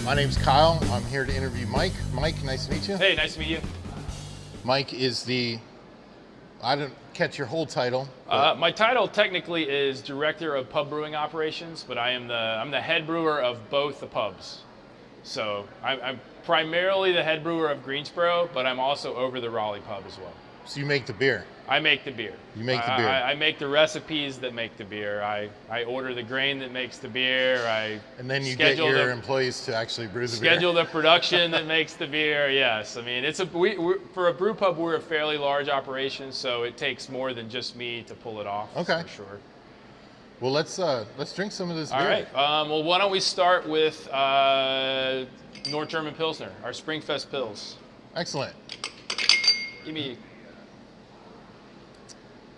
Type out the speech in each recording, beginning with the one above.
My name's Kyle. I'm here to interview Mike. Mike, nice to meet you. Hey, nice to meet you. Mike is I didn't catch your whole title. My title technically is Director of Pub Brewing Operations, but I'm the head brewer of both the pubs. So I'm primarily the head brewer of Greensboro, but I'm also over the Raleigh pub as well. So you make the beer. I make the beer. You make the beer. I make the recipes that make the beer. I order the grain that makes the beer. And then you get your employees to actually brew the beer. Schedule the production that makes the beer. Yes, I mean for a brew pub we're a fairly large operation, so it takes more than just me to pull it off. Okay. For sure. Well, let's drink some of this beer. All right. Well, why don't we start with North German Pilsner, our Springfest Pils. Excellent. Give me.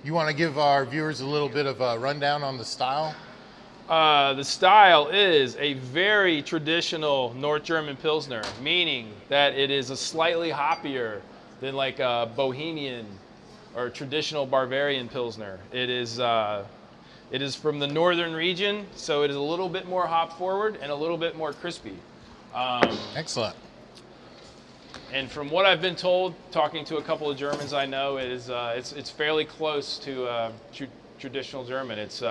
You want to give our viewers a little bit of a rundown on the style? The style is a very traditional North German Pilsner, meaning that it is a slightly hoppier than like a Bohemian or traditional Bavarian Pilsner. It is from the northern region, so it is a little bit more hop forward and a little bit more crispy. Excellent. And from what I've been told, talking to a couple of Germans I know, it's fairly close to traditional German. It's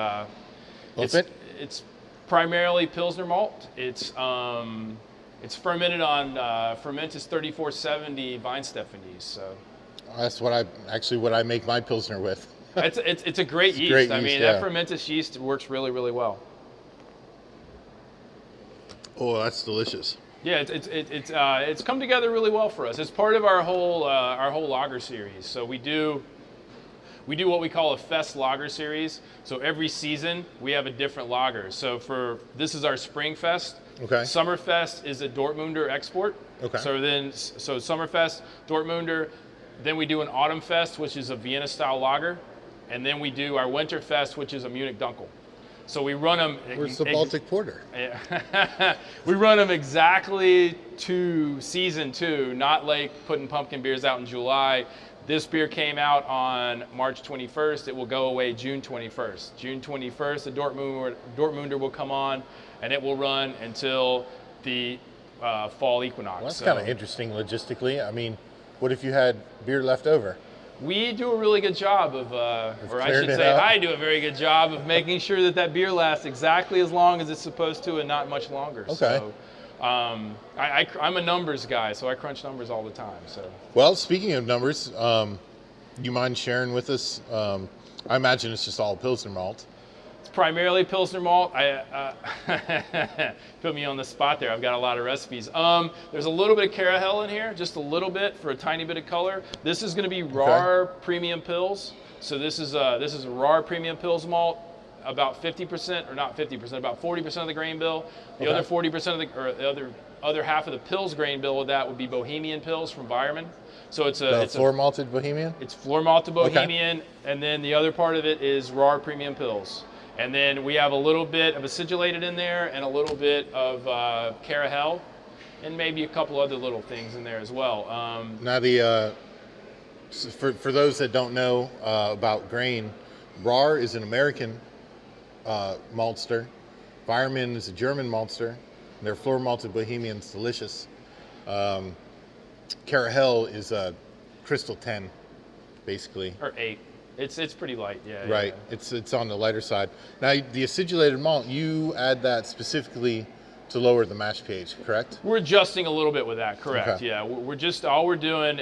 primarily Pilsner malt. It's fermented on Fermentis 3470 Weihenstephanie's. So that's what I make my Pilsner with. it's a great yeast. Great I yeast, mean, yeah. that Fermentis yeast works really, really well. Oh, that's delicious. Yeah, it's come together really well for us. It's part of our whole lager series. So we do what we call a Fest lager series. So every season we have a different lager. So this is our Springfest. Okay. Summerfest is a Dortmunder export. Okay. So Summerfest, Dortmunder. Then we do an Autumnfest, which is a Vienna style lager, and then we do our Winterfest, which is a Munich Dunkel. So we run them. Where's the Baltic Porter? Yeah. We run them exactly to season 2, not like putting pumpkin beers out in July. This beer came out on March 21st. It will go away June 21st. June 21st, the Dortmunder will come on, and it will run until the fall equinox. Well, that's kind of interesting logistically. I mean, what if you had beer left over? We do a really good job of or I should say I do a very good job of making sure that beer lasts exactly as long as it's supposed to and not much longer. Okay. So I'm a numbers guy, so I crunch numbers all the time. So. Well, speaking of numbers, you mind sharing with us? I imagine it's just all Pilsner malt. It's primarily Pilsner malt. Put me on the spot there. I've got a lot of recipes. There's a little bit of Carahel in here, just a little bit for a tiny bit of color. This is going to be RAR Premium Pils. So this is a RAR Premium Pils malt. About 50%, or not 50%, about 40% of the grain bill. The other 40% of the other half of the Pils grain bill with that would be Bohemian Pils from Bayerman. So it's floor malted Bohemian. It's floor malted Bohemian, and then the other part of it is RAR Premium Pils. And then we have a little bit of acidulated in there and a little bit of Carahel and maybe a couple other little things in there as well. Now, for those that don't know about grain, RAR is an American maltster. Bayerman is a German maltster. And their floor malted Bohemian's delicious. Carahel is a Crystal 10, basically. Or 8. It's pretty light, yeah. Right. Yeah. It's on the lighter side. Now, the acidulated malt, you add that specifically to lower the mash pH, correct? We're adjusting a little bit with that, correct? Okay. Yeah. All we're doing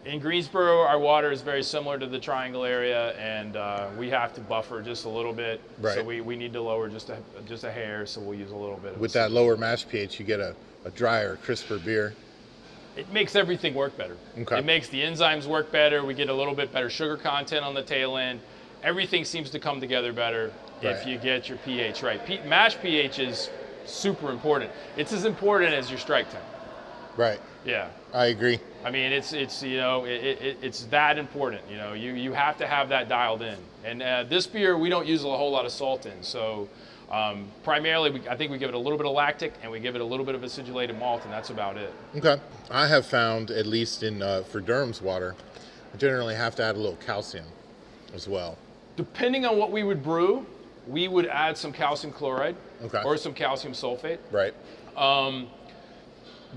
in Greensboro, our water is very similar to the Triangle area, and we have to buffer just a little bit. Right. So we need to lower just a hair, so we'll use a little bit. With that lower mash pH, you get a drier, crisper beer. It makes everything work better. Okay. It makes the enzymes work better. We get a little bit better sugar content on the tail end. Everything seems to come together better if you get your pH right. Mash pH is super important. It's as important as your strike temp. Right. Yeah. I agree. I mean, it's that important. You have to have that dialed in. And this beer, we don't use a whole lot of salt in. So primarily, I think we give it a little bit of lactic and we give it a little bit of acidulated malt, and that's about it. Okay. I have found, at least for Durham's water, I generally have to add a little calcium as well. Depending on what we would brew, we would add some calcium chloride or some calcium sulfate. Right.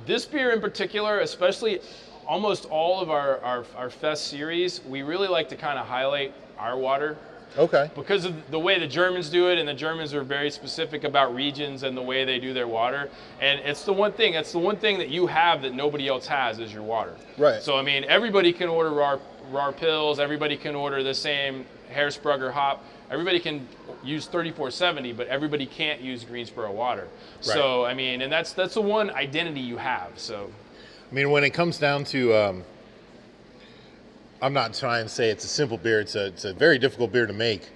This beer in particular, especially almost all of our Fest series, we really like to kind of highlight our water. Okay. Because of the way the Germans do it, and the Germans are very specific about regions and the way they do their water. And it's the one thing that you have that nobody else has is your water. Right. So, I mean, everybody can order RAR pills, everybody can order the same Herrsprugger hop, everybody can use 3470, but everybody can't use Greensboro water. Right. So, I mean, and that's the one identity you have, so. I mean, when it comes down to, I'm not trying to say it's a simple beer. It's a very difficult beer to make,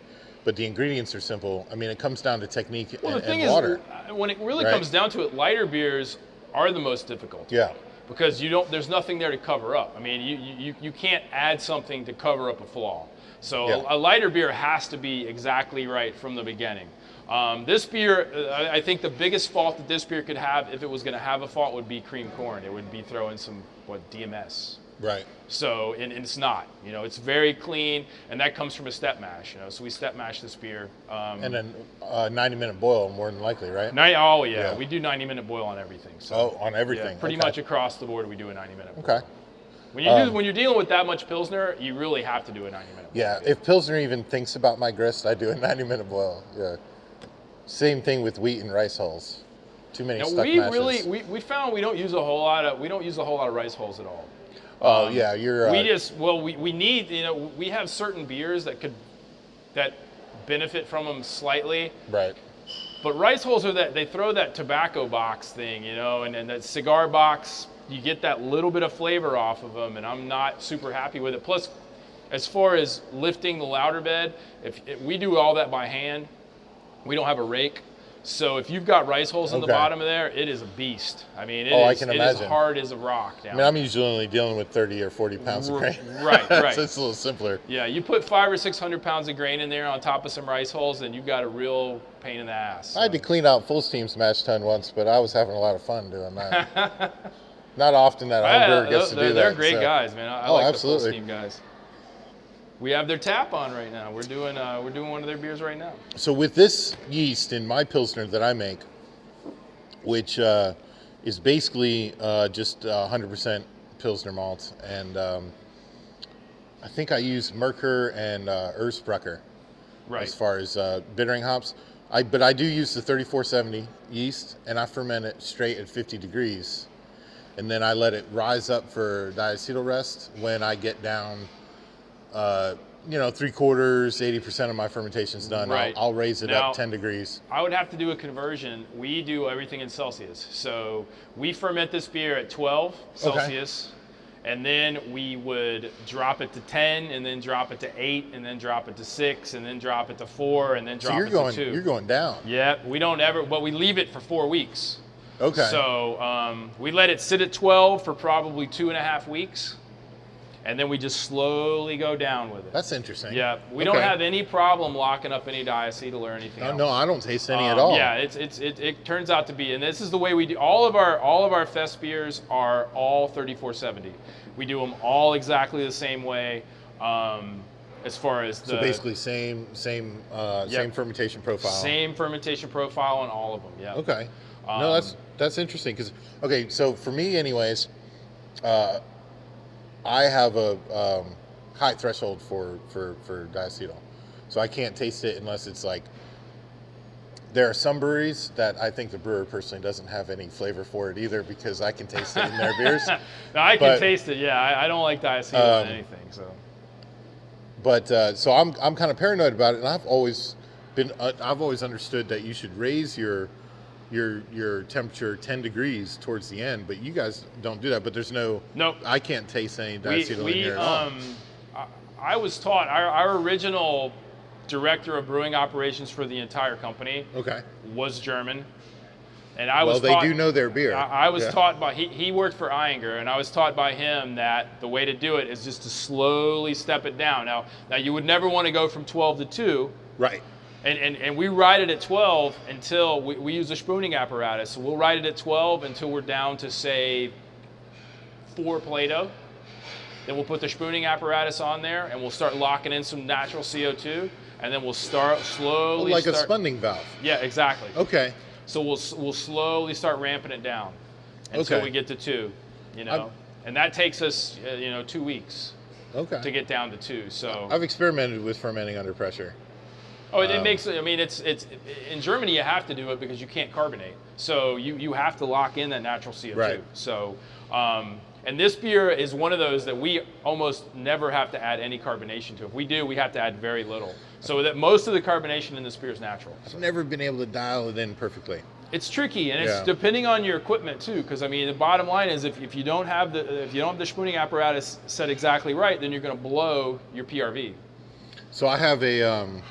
but the ingredients are simple. I mean, it comes down to technique and water. Well, the thing is, when it really comes down to it, lighter beers are the most difficult. Yeah. Because there's nothing there to cover up. I mean, you can't add something to cover up a flaw. So a lighter beer has to be exactly right from the beginning. This beer, I think the biggest fault that this beer could have, if it was going to have a fault, would be cream corn. It would be throwing some DMS. Right. So, and it's not, it's very clean, and that comes from a step mash, so we step mash this beer. And then 90-minute boil, more than likely, right? We do 90-minute boil on everything. So, on everything. Yeah, pretty much across the board, we do a 90-minute boil. Okay. When you're dealing with that much Pilsner, you really have to do a 90-minute boil. Yeah, if Pilsner even thinks about my grist, I do a 90-minute boil. Yeah. Same thing with wheat and rice hulls. Too many stuck mashes. We found we don't use a whole lot of rice hulls at all. Oh yeah, you're. We need, we have certain beers that benefit from them slightly. Right. But rice hulls are they throw that tobacco box thing, and that cigar box. You get that little bit of flavor off of them, and I'm not super happy with it. Plus, as far as lifting the lauter bed, if we do all that by hand, we don't have a rake. So if you've got rice hulls in the bottom of there, it is a beast. I mean, it is hard as a rock down. I mean, I'm usually only dealing with 30 or 40 pounds of grain. Right. So it's a little simpler. Yeah, you put 500 or 600 pounds of grain in there on top of some rice hulls, and you've got a real pain in the ass. So. I had to clean out Full Steam's mash tun once, but I was having a lot of fun doing that. Not often that homebrewer gets to do that. They're great guys, man. I like absolutely. The Full Steam guys. We have their tap on right now. We're doing one of their beers right now. So with this yeast in my Pilsner that I make, which is basically just 100% Pilsner malt, and I think I use Merkur and Erzbrucker as far as bittering hops. But I do use the 3470 yeast, and I ferment it straight at 50 degrees, and then I let it rise up for diacetyl rest. When I get down 3/4, 80% of my fermentation's done. Right. I'll raise it up 10 degrees. I would have to do a conversion. We do everything in Celsius. So we ferment this beer at 12 Celsius, and then we would drop it to 10, and then drop it to 8, and then drop it to 6, and then drop it to 4, and then drop it to 2. You're going down. Yeah, we don't ever, but we leave it for 4 weeks. Okay. So we let it sit at 12 for probably 2.5 weeks. And then we just slowly go down with it. That's interesting. Yeah, we don't have any problem locking up any diacetyl or anything else. No, I don't taste any at all. Yeah, it turns out to be, and this is the way we do all of our Fest beers are all 3470. We do them all exactly the same way. As far as so basically same fermentation profile. Same fermentation profile on all of them. Yeah. Okay. No, that's interesting because so for me anyways. I have a high threshold for diacetyl, so I can't taste it unless it's like. There are some breweries that I think the brewer personally doesn't have any flavor for it either because I can taste it in their beers. No, I can taste it. Yeah, I don't like diacetyl in anything. So. But so I'm kind of paranoid about it, and I've always understood that you should raise your temperature 10 degrees towards the end, but you guys don't do that. But there's nope. I can't taste any diacetyl in here at all. I was taught our original director of brewing operations for the entire company was German, and they do know their beer. I was taught by he worked for Eyinger, and I was taught by him that the way to do it is just to slowly step it down. Now you would never want to go from 12 to 2, right? And we ride it at 12 until we use a spooning apparatus. So we'll ride it at 12 until we're down to, say, 4 Plato. Then we'll put the spooning apparatus on there, and we'll start locking in some natural CO2, and then we'll start slowly. A spunding valve. Yeah, exactly. Okay. So we'll slowly start ramping it down until we get to 2. You know, and that takes us 2 weeks. Okay. To get down to 2. So I've experimented with fermenting under pressure. Oh, it makes. I mean, it's in Germany you have to do it because you can't carbonate. So you have to lock in that natural CO2. Right. So and this beer is one of those that we almost never have to add any carbonation to. If we do, we have to add very little. So that most of the carbonation in this beer is natural. I've never been able to dial it in perfectly. It's tricky, and it's depending on your equipment too. Because I mean, the bottom line is if you don't have the spooning apparatus set exactly right, then you're going to blow your PRV. So I have a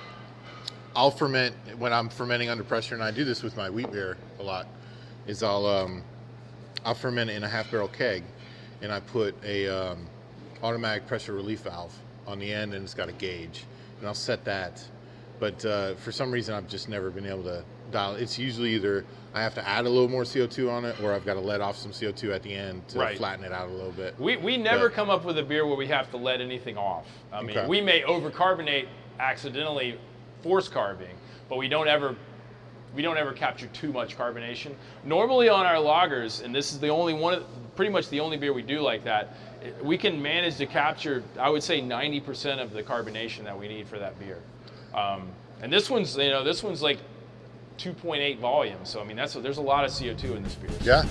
I'll ferment when I'm fermenting under pressure, and I do this with my wheat beer a lot. Is I'll ferment it in a half-barrel keg, and I put a automatic pressure relief valve on the end, and it's got a gauge, and I'll set that. But for some reason, I've just never been able to dial. It's usually either I have to add a little more CO2 on it, or I've got to let off some CO2 at the end to flatten it out a little bit. We never come up with a beer where we have to let anything off. I mean, we may overcarbonate accidentally, force carbing, but we don't ever capture too much carbonation. Normally on our lagers, and this is the only one, pretty much the only beer we do like that, we can manage to capture, I would say, 90% of the carbonation that we need for that beer. And this one's like 2.8 volume, so I mean there's a lot of CO2 in this beer. Yeah.